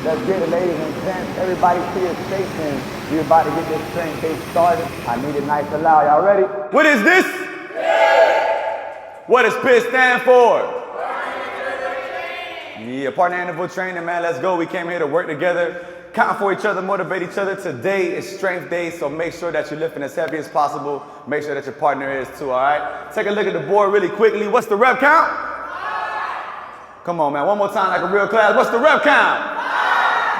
Let's get it, ladies and gents. Everybody to your stations. We're about to get this strength day started. I need it nice and loud. Y'all ready? What is this? What does PIT stand for? Yeah, partner interval training, man. Let's go. We came here to work together, count for each other, motivate each other. Today is strength day, so make sure that you're lifting as heavy as possible. Make sure that your partner is too, all right? Take a look at the board really quickly. What's the rep count? 5. Come on, man. One more time like a real class. What's the rep count? 5.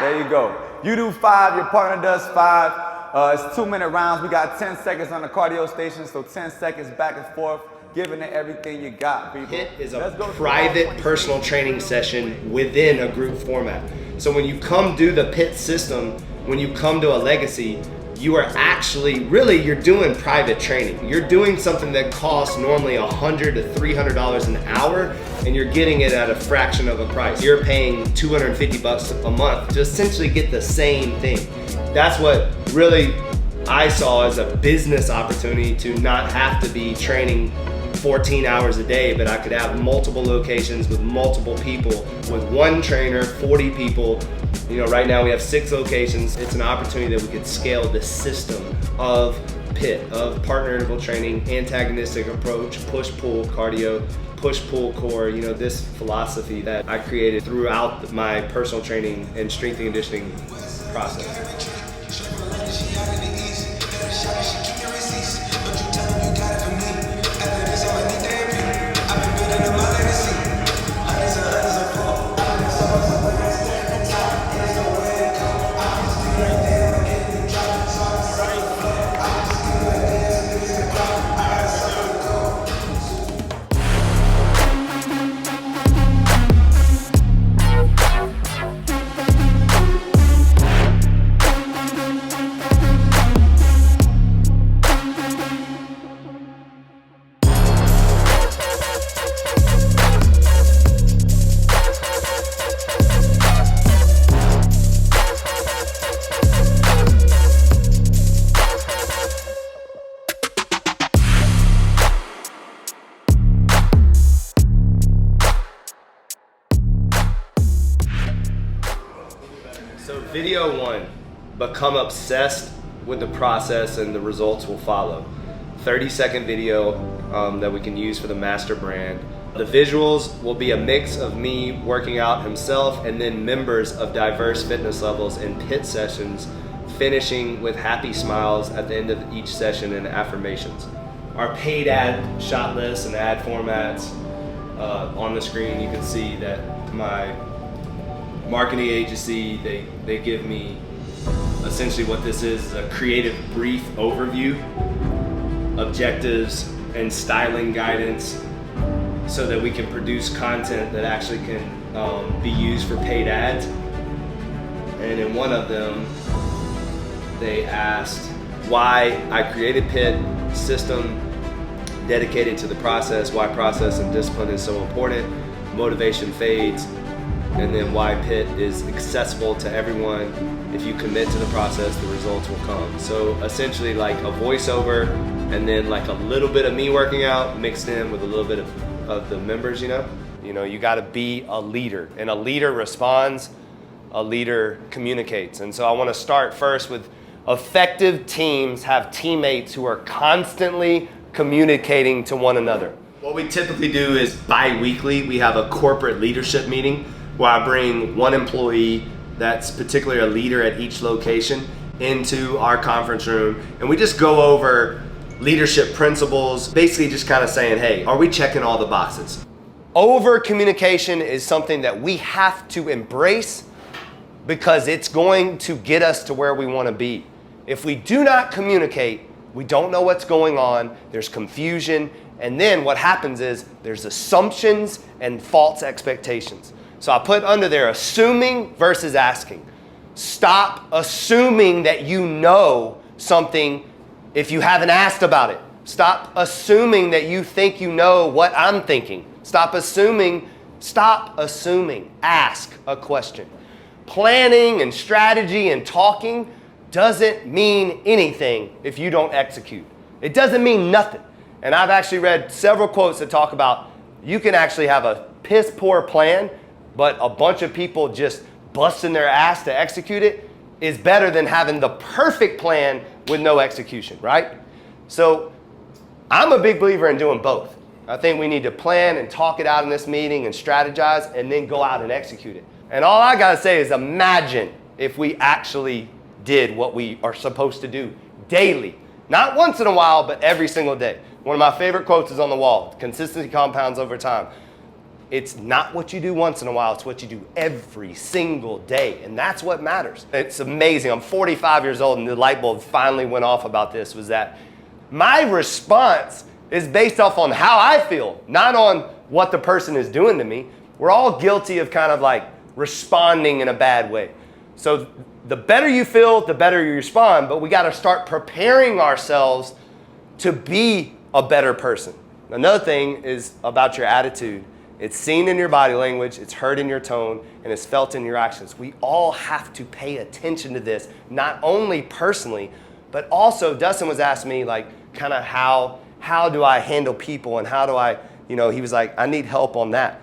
There you go. You do 5, your partner does 5. It's 2-minute rounds. We got 10 seconds on the cardio station, so 10 seconds back and forth. Giving it everything you got, people. PIT is a private personal training session within a group format. So when you come do the PIT system, when you come to a legacy, you are actually, really, you're doing private training. You're doing something that costs normally $100 to $300 an hour, and you're getting it at a fraction of a price. You're paying $250 a month to essentially get the same thing. That's what really I saw as a business opportunity, to not have to be training 14 hours a day, but I could have multiple locations with multiple people, with one trainer, 40 people. You know, right now we have 6 locations. It's an opportunity that we could scale the system of PIT, of partner interval training, antagonistic approach, push-pull cardio, push-pull core, you know, this philosophy that I created throughout my personal training and strength and conditioning process. So video 1, become obsessed with the process and the results will follow. 30-second video that we can use for the master brand. The visuals will be a mix of me working out himself and then members of diverse fitness levels in PIT sessions, finishing with happy smiles at the end of each session and affirmations. Our paid ad shot lists and ad formats on the screen, you can see that my marketing agency, they give me essentially what this is a creative brief overview, objectives and styling guidance, so that we can produce content that actually can be used for paid ads. And in one of them, they asked why I created PIT system dedicated to the process, why process and discipline is so important, motivation fades, and then why PIT is accessible to everyone. If you commit to the process, the results will come. So essentially like a voiceover and then like a little bit of me working out mixed in with a little bit of the members, you know? You know, you gotta be a leader, and a leader responds, a leader communicates. And so I wanna start first with effective teams have teammates who are constantly communicating to one another. What we typically do is bi-weekly, we have a corporate leadership meeting where I bring one employee that's particularly a leader at each location into our conference room, and we just go over leadership principles, basically just kind of saying, hey, are we checking all the boxes? Over communication is something that we have to embrace because it's going to get us to where we want to be. If we do not communicate, we don't know what's going on, there's confusion, and then what happens is there's assumptions and false expectations. So I put under there assuming versus asking. Stop assuming that you know something if you haven't asked about it. Stop assuming that you think you know what I'm thinking. Stop assuming. Ask a question. Planning and strategy and talking doesn't mean anything if you don't execute. It doesn't mean nothing. And I've actually read several quotes that talk about you can actually have a piss poor plan, but a bunch of people just busting their ass to execute it is better than having the perfect plan with no execution, right? So I'm a big believer in doing both. I think we need to plan and talk it out in this meeting and strategize and then go out and execute it. And all I gotta say is imagine if we actually did what we are supposed to do daily. Not once in a while, but every single day. One of my favorite quotes is on the wall: consistency compounds over time. It's not what you do once in a while, it's what you do every single day. And that's what matters. It's amazing. I'm 45 years old and the light bulb finally went off about this, was that my response is based off on how I feel, not on what the person is doing to me. We're all guilty of kind of like responding in a bad way. So the better you feel, the better you respond, but we got to start preparing ourselves to be a better person. Another thing is about your attitude. It's seen in your body language, it's heard in your tone, and it's felt in your actions. We all have to pay attention to this, not only personally, but also Dustin was asking me like kind of how do I handle people and how do I, he was like, I need help on that.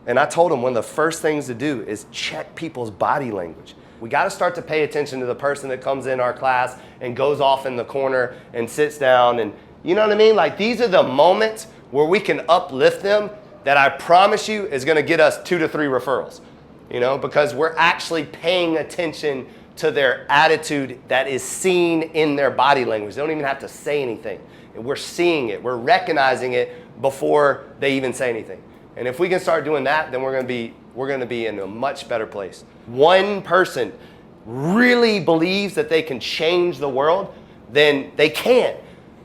And I told him one of the first things to do is check people's body language. We got to start to pay attention to the person that comes in our class and goes off in the corner and sits down, and you know what I mean? Like, these are the moments where we can uplift them that I promise you is going to get us 2 to 3 referrals, because we're actually paying attention to their attitude that is seen in their body language. They don't even have to say anything. We're seeing it. We're recognizing it before they even say anything. And if we can start doing that, then we're going to be in a much better place. One person really believes that they can change the world, then they can.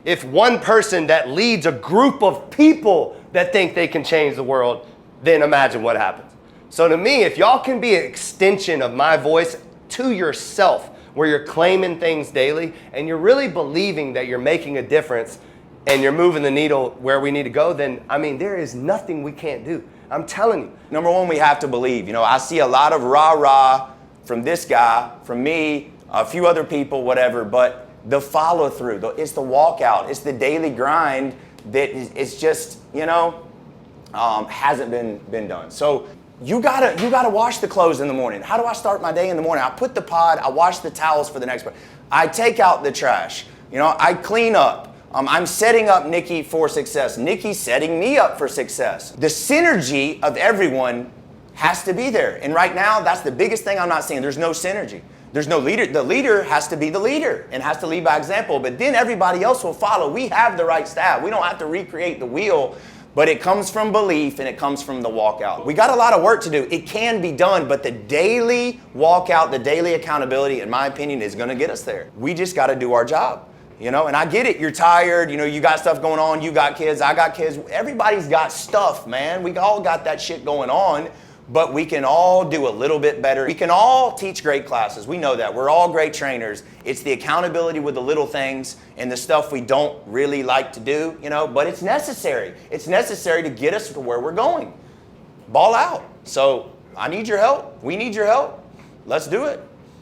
If one person that leads a group of people that think they can change the world, then imagine what happens. So to me, if y'all can be an extension of my voice to yourself, where you're claiming things daily and you're really believing that you're making a difference and you're moving the needle where we need to go, then, there is nothing we can't do. I'm telling you. Number one, we have to believe. I see a lot of rah-rah from this guy, from me, a few other people, whatever, but the follow through, it's the walkout, it's the daily grind that it's just, hasn't been done. So you gotta wash the clothes in the morning. How do I start my day in the morning? I put the pod, I wash the towels for the next one. I take out the trash. I clean up. I'm setting up Nikki for success. Nikki's setting me up for success. The synergy of everyone has to be there. And right now, that's the biggest thing I'm not seeing. There's no synergy. There's no leader. The leader has to be the leader and has to lead by example, but then everybody else will follow. We have the right staff. We don't have to recreate the wheel, but it comes from belief and it comes from the walkout. We got a lot of work to do. It can be done, but the daily walkout, the daily accountability, in my opinion, is going to get us there. We just got to do our job. And I get it. You're tired. You got stuff going on. You got kids. I got kids. Everybody's got stuff, man. We all got that shit going on, but we can all do a little bit better. We can all teach great classes. We know that. We're all great trainers. It's the accountability with the little things and the stuff we don't really like to do, but it's necessary. It's necessary to get us to where we're going. Ball out. So I need your help. We need your help. Let's do it.